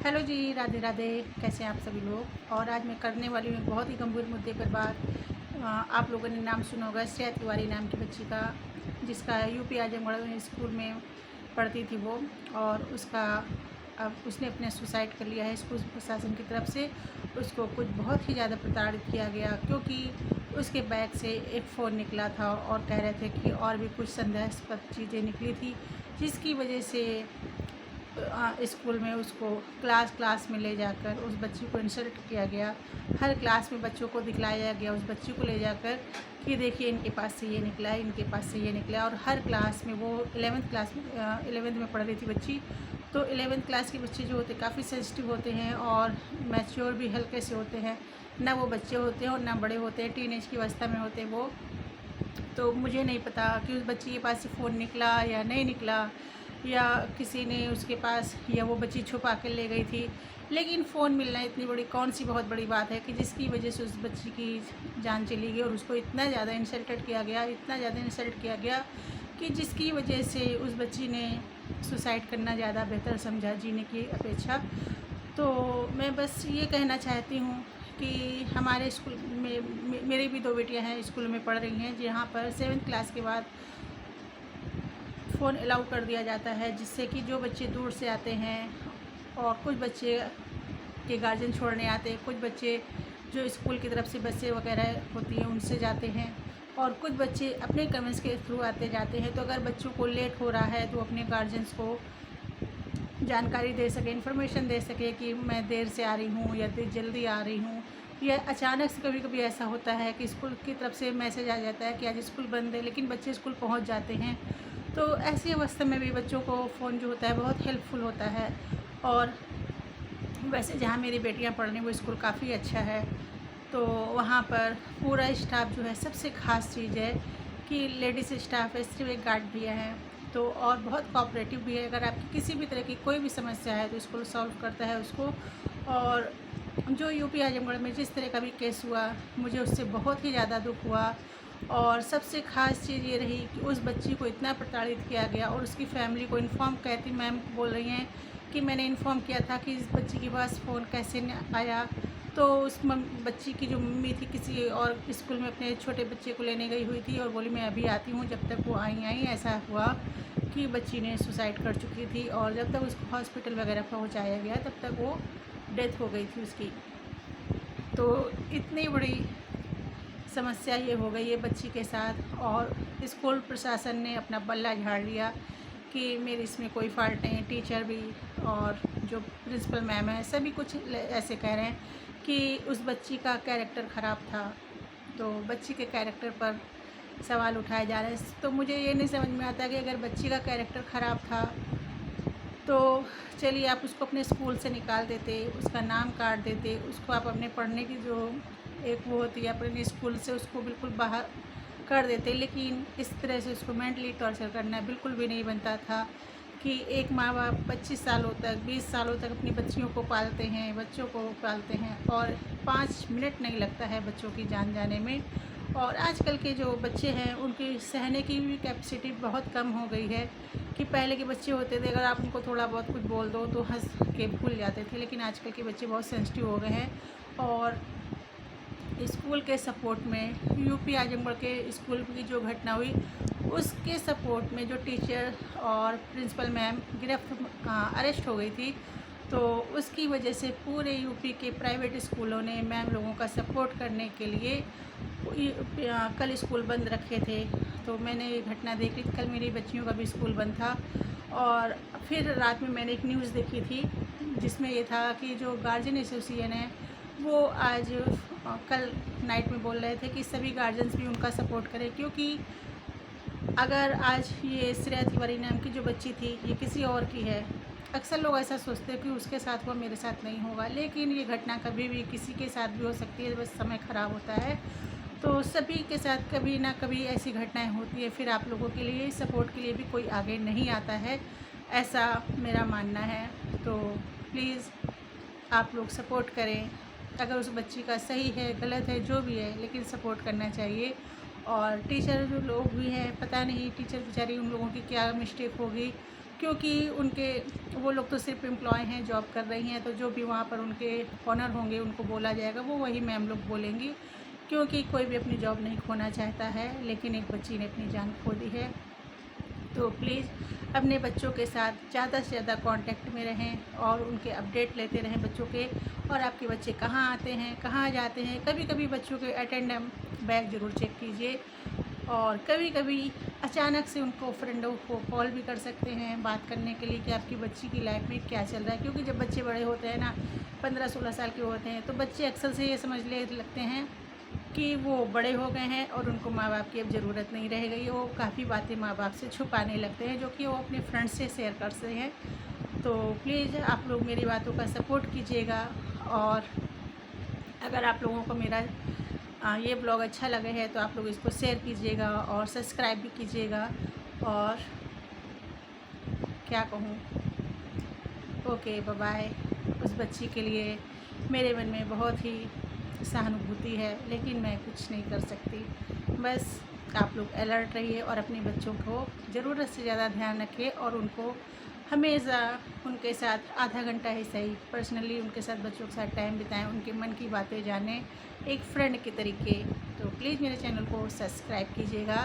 Hello जी, राधे राधे। कैसे हैं आप सभी लोग। और आज मैं करने वाली हूँ एक बहुत ही गंभीर मुद्दे पर बात। आप लोगों ने नाम सुना होगा श्रेया तिवारी नाम की बच्ची का, जिसका यूपी आजमगढ़ स्कूल में पढ़ती थी वो। और उसका अब उसने अपने सुसाइड कर लिया है। स्कूल प्रशासन की तरफ से उसको कुछ बहुत ही ज़्यादा प्रताड़ित किया गया, क्योंकि उसके बैग से एक फ़ोन निकला था और कह रहे थे कि और भी कुछ संदेहास्पद चीज़ें निकली थी, जिसकी वजह से स्कूल में उसको क्लास क्लास में ले जाकर उस बच्ची को इंसल्ट किया गया। हर क्लास में बच्चों को दिखलाया गया उस बच्ची को ले जाकर कि देखिए इनके पास से ये निकला है, इनके पास से ये निकला है। और हर क्लास में वो 11th क्लास में 11th में पढ़ रही थी बच्ची। तो 11th क्लास के बच्चे जो होते काफ़ी सेंसिटिव होते हैं और मैच्योर भी हल्के से होते हैं। ना वो बच्चे होते हैं और ना बड़े होते हैं, टीनेज की अवस्था में होते हैं वो। तो मुझे नहीं पता कि उस बच्ची के पास से फ़ोन निकला या नहीं निकला, या किसी ने उसके पास, या वो बच्ची छुपा के ले गई थी। लेकिन फ़ोन मिलना इतनी बड़ी कौन सी बहुत बड़ी बात है कि जिसकी वजह से उस बच्ची की जान चली गई और उसको इतना ज़्यादा इंसल्टेड किया गया, इतना ज़्यादा इंसल्ट किया गया कि जिसकी वजह से उस बच्ची ने सुसाइड करना ज़्यादा बेहतर समझा जीने की अपेक्षा। तो मैं बस ये कहना चाहती हूँ कि हमारे स्कूल में मेरी भी 2 बेटियाँ हैं, स्कूल में पढ़ रही हैं, जहाँ पर 7th क्लास के बाद फ़ोन अलाउ कर दिया जाता है, जिससे कि जो बच्चे दूर से आते हैं और कुछ बच्चे के गार्जियन छोड़ने आते हैं, कुछ बच्चे जो स्कूल की तरफ से बसें वगैरह होती हैं उनसे जाते हैं, और कुछ बच्चे अपने कन्वेंस के थ्रू आते जाते हैं। तो अगर बच्चों को लेट हो रहा है तो अपने गार्जियंस को जानकारी दे सके, इन्फॉर्मेशन दे सके कि मैं देर से आ रही हूँ या जल्दी आ रही हूँ। या अचानक से कभी कभी ऐसा होता है कि स्कूल की तरफ से मैसेज आ जाता है कि आज स्कूल बंद है, लेकिन बच्चे स्कूल पहुँच जाते हैं। तो ऐसी अवस्था में भी बच्चों को फ़ोन जो होता है बहुत हेल्पफुल होता है। और वैसे जहाँ मेरी बेटियाँ पढ़ रही वो स्कूल काफ़ी अच्छा है। तो वहाँ पर पूरा स्टाफ जो है, सबसे ख़ास चीज़ है कि लेडीज़ स्टाफ है, सिर्फ एक गार्ड भैया हैं। तो और बहुत कोऑपरेटिव भी है। अगर आपकी किसी भी तरह की कोई भी समस्या है तो स्कूल सॉल्व करता है उसको। और जो यूपी आजमगढ़ में जिस तरह का भी केस हुआ, मुझे उससे बहुत ही ज़्यादा दुख हुआ। और सबसे ख़ास चीज़ ये रही कि उस बच्ची को इतना प्रताड़ित किया गया और उसकी फ़ैमिली को इन्फॉर्म, कहती मैम बोल रही हैं कि मैंने इन्फॉर्म किया था कि इस बच्ची के पास फ़ोन कैसे न आया। तो उस बच्ची की जो मम्मी थी किसी और स्कूल में अपने छोटे बच्चे को लेने गई हुई थी और बोली मैं अभी आती हूँ। जब तक वो आई ऐसा हुआ कि बच्ची ने सुसाइड कर चुकी थी, और जब तक उसको हॉस्पिटल वगैरह पहुँचाया गया तब तक वो डेथ हो गई थी उसकी। तो इतनी बड़ी समस्या ये हो गई है बच्ची के साथ, और स्कूल प्रशासन ने अपना बल्ला झाड़ लिया कि मेरी इसमें कोई फ़ॉल्ट नहीं है। टीचर भी और जो प्रिंसिपल मैम है सभी कुछ ऐसे कह रहे हैं कि उस बच्ची का कैरेक्टर ख़राब था। तो बच्ची के कैरेक्टर पर सवाल उठाए जा रहे हैं। तो मुझे ये नहीं समझ में आता कि अगर बच्ची का कैरेक्टर ख़राब था तो चलिए आप उसको अपने स्कूल से निकाल देते, उसका नाम काट देते, उसको आप अपने पढ़ने की जो एक वो होती है अपने स्कूल से उसको बिल्कुल बाहर कर देते। लेकिन इस तरह से उसको मेंटली टॉर्चर करना बिल्कुल भी नहीं बनता था कि एक माँ बाप 25 सालों तक 20 सालों तक अपनी बच्चियों को पालते हैं, बच्चों को पालते हैं, और 5 मिनट नहीं लगता है बच्चों की जान जाने में। और आजकल के जो बच्चे हैं उनकी सहने की भी कैपेसिटी बहुत कम हो गई है। कि पहले के बच्चे होते थे अगर आप उनको थोड़ा बहुत कुछ बोल दो तो हंस के भूल जाते थे, लेकिन आजकल के बच्चे बहुत सेंसिटिव हो गए हैं। और स्कूल के सपोर्ट में यूपी आजमगढ़ के स्कूल की जो घटना हुई उसके सपोर्ट में जो टीचर और प्रिंसिपल मैम अरेस्ट हो गई थी, तो उसकी वजह से पूरे यूपी के प्राइवेट स्कूलों ने मैम लोगों का सपोर्ट करने के लिए कल स्कूल बंद रखे थे। तो मैंने ये घटना देखी, कल मेरी बच्चियों का भी स्कूल बंद था। और फिर रात में मैंने एक न्यूज़ देखी थी जिसमें ये था कि जो गार्जियन एसोसिएशन है वो आज कल नाइट में बोल रहे थे कि सभी गार्जियंस भी उनका सपोर्ट करें, क्योंकि अगर आज ये श्रेया तिवारी नाम की जो बच्ची थी ये किसी और की है, अक्सर लोग ऐसा सोचते हैं कि उसके साथ हुआ मेरे साथ नहीं होगा, लेकिन ये घटना कभी भी किसी के साथ भी हो सकती है, बस समय ख़राब होता है। तो सभी के साथ कभी ना कभी ऐसी घटनाएं होती है, फिर आप लोगों के लिए सपोर्ट के लिए भी कोई आगे नहीं आता है, ऐसा मेरा मानना है। तो प्लीज़ आप लोग सपोर्ट करें। अगर उस बच्ची का सही है गलत है जो भी है, लेकिन सपोर्ट करना चाहिए। और टीचर जो लोग भी हैं, पता नहीं टीचर बेचारी उन लोगों की क्या मिस्टेक होगी क्योंकि वो लोग तो सिर्फ एम्प्लॉय हैं, जॉब कर रही हैं, तो जो भी वहाँ पर उनके ऑनर होंगे उनको बोला जाएगा, वो वही मैम लोग बोलेंगी, क्योंकि कोई भी अपनी जॉब नहीं खोना चाहता है, लेकिन एक बच्ची ने अपनी जान खो दी है। तो प्लीज़ अपने बच्चों के साथ ज़्यादा से ज़्यादा कांटेक्ट में रहें और उनके अपडेट लेते रहें बच्चों के, और आपके बच्चे कहाँ आते हैं, कहाँ जाते हैं। कभी कभी बच्चों के अटेंडेंस बैग ज़रूर चेक कीजिए, और कभी कभी अचानक से उनको फ्रेंडों को कॉल भी कर सकते हैं बात करने के लिए कि आपकी बच्ची की लाइफ में क्या चल रहा है। क्योंकि जब बच्चे बड़े होते हैं ना, 15-16 साल के होते हैं, तो बच्चे अक्सर से ये समझ लगते हैं कि वो बड़े हो गए हैं और उनको माँ बाप की अब ज़रूरत नहीं रह गई। वो काफ़ी बातें माँ बाप से छुपाने लगते हैं, जो कि वो अपने फ्रेंड्स से शेयर करते हैं। तो प्लीज़ आप लोग मेरी बातों का सपोर्ट कीजिएगा, और अगर आप लोगों को मेरा ये ब्लॉग अच्छा लगे है तो आप लोग इसको शेयर कीजिएगा और सब्सक्राइब भी कीजिएगा। और क्या कहूँ, ओके बाय बाय। उस बच्ची के लिए मेरे मन में बहुत ही सहानुभूति है, लेकिन मैं कुछ नहीं कर सकती। बस आप लोग अलर्ट रहिए और अपने बच्चों को ज़रूरत से ज़्यादा ध्यान रखिए, और उनको हमेशा उनके साथ आधा घंटा ही सही पर्सनली उनके साथ, बच्चों के साथ टाइम बिताएं, उनके मन की बातें जानें एक फ्रेंड के तरीके। तो प्लीज़ मेरे चैनल को सब्सक्राइब कीजिएगा।